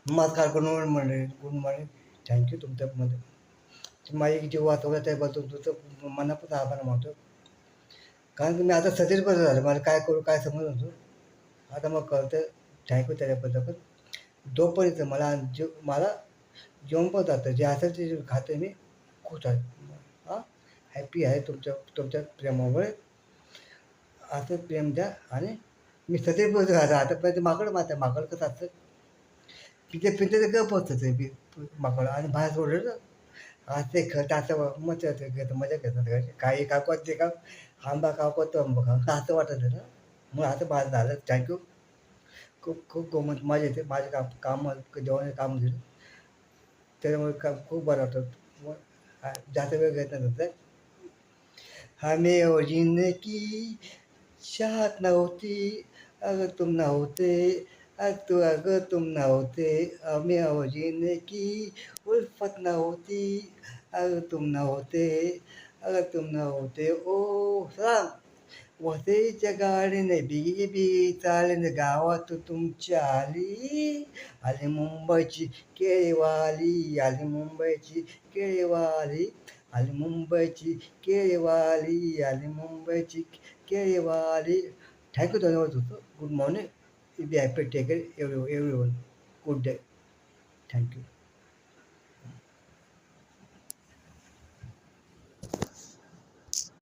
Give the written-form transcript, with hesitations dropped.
नमस्कार करून म्हणले गुड मॉर्निंग. थँक्यू तुमच्यामध्ये माझी जे वातावरण त्याबद्दल तुमचं मनापासून आभार मानतो. कारण की मी आता सतीश बदल झालं, मला काय करू काय समजत नव्हतं. आता मग कळतं. थँक्यू त्याच्याबद्दल. पण जोपर्यंत मला जेवण पण जातं, जे असेल ते खाते मी, खुश आहे. हां, हॅपी आहे तुमच्या प्रेमामुळे. असंच प्रेम द्या. आणि मी सतीश बदल झालं आतापर्यंत. माकड कसं असतं, तिथे पिंजऱ्यात ते गप बसतं ते माकड, आणि बाहेर सोडलं ना आज ते खत असं मजा घेतं, मजा घेतात घरचे. काही काकू ते का आंबा खाऊ तो आंबा खाऊ असं वाटत ना. मग असं माझं झालं. थँक्यू. खूप खूप गमत मजा येते. माझे काम जेवणाचे काम दिलं त्याच्यामुळे काम खूप बरं वाटतं. मग जास्त वेळ घेत नाही नंतर. हमें वो जीने की चाहत नव्हती, अगर तुम ना होते, अगर तुम ना होते, हमें वो जीने की उल्फत ना होती, अगर तुम ना होते, अगर तुम ना होते. ओ सांग. वसईच्या गाडीने बिगी बिगी चालीने गावात तुमच्या आली, आली मुंबईची केळीवाली, आली मुंबईची केळीवाली, आली मुंबईची केळीवाली, आली मुंबईची केळीवाली. थँक्यू धन्यवाद होतं. Good morning. Be happy take care everyone. Good day. Thank you.